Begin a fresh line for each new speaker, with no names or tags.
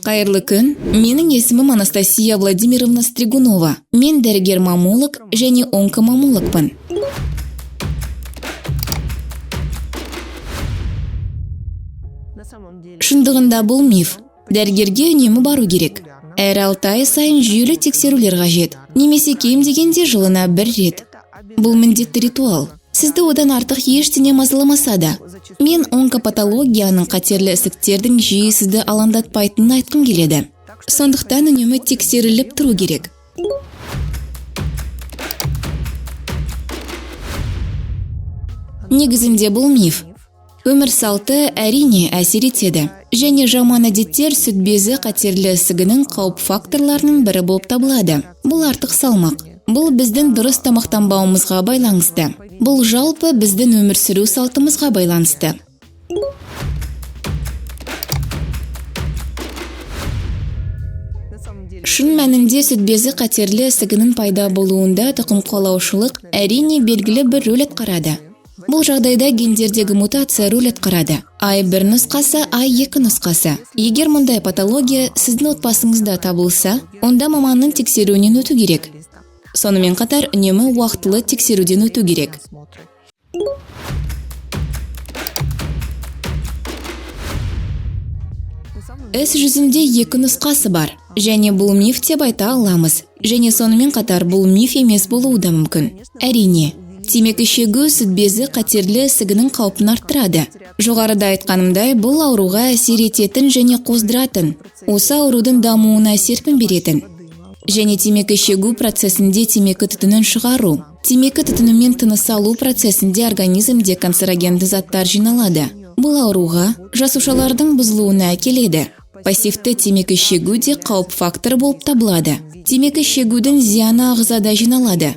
Қайырлы күн, менің есімім Анастасия Владимировна Стригунова. Мен дәрігер-мамолог және онкомамологпын. Шындығында бұл миф. Дәрігерге үнемі бару керек. Әр 6 ай сайын жүйелі тексерулер қажет. Немесе кем дегенде жылына 1 рет. Бұл міндетті ритуал. Сізді одан артық ештеңе мазаламаса да. Мен онкопатологияның қатерлі ісіктердің жиі сізді алаңдатпайтынын айтқым келеді. Сондықтан үнемі тексеріліп тұру керек. Негізінде бұл миф. Өмір салты әрине әсер етеді. Және жаман әдеттер сүт безі қатерлі ісігінің қауіп факторларының бірі болып табылады. Бұл артық салмақ. Бұл біздің дұрыс тамақтанбауымызға байланысты. Бұл жалпы біздің өмір сүру салтымызға байланысты. Шын мәнінде сүт безі қатерлі ісігінің пайда болуында тұқым қуалаушылық әрине белгілі бір рөл атқарады. Бұл жағдайда гендердегі мутация рөл атқарады. I1 нұсқасы, I2 нұсқасы. Егер мұндай патология сіздің отбасыңызда табылса, онда маманның тексеруінен өту керек. Сонымен қатар үнемі уақытылы тексеруден өту керек. Іс жүзінде 2 нұсқасы бар. Және бұл миф деп айта аламыз. Және сонымен қатар бұл миф емес болуы да мүмкін. Әрине. Темекі шегу сүт безі қатерлі ісігінің қаупін арттырады. Жоғарыда айтқанымдай, бұл ауруға әсер ететін және қоздыратын, осы аурудың дамуына серпін беретін. Және темекі шегу процесінде темекі түтінін шығару. Темекі түтінімен тыныс алу процесінде организмде канцерогенді заттар жиналады. Бұл ауруға жасушалардың бұзылуына әкеледі. Пассивті темекі шегу де қауіп фактор болып табылады. Темекі шегудің зияны ағзада жиналады.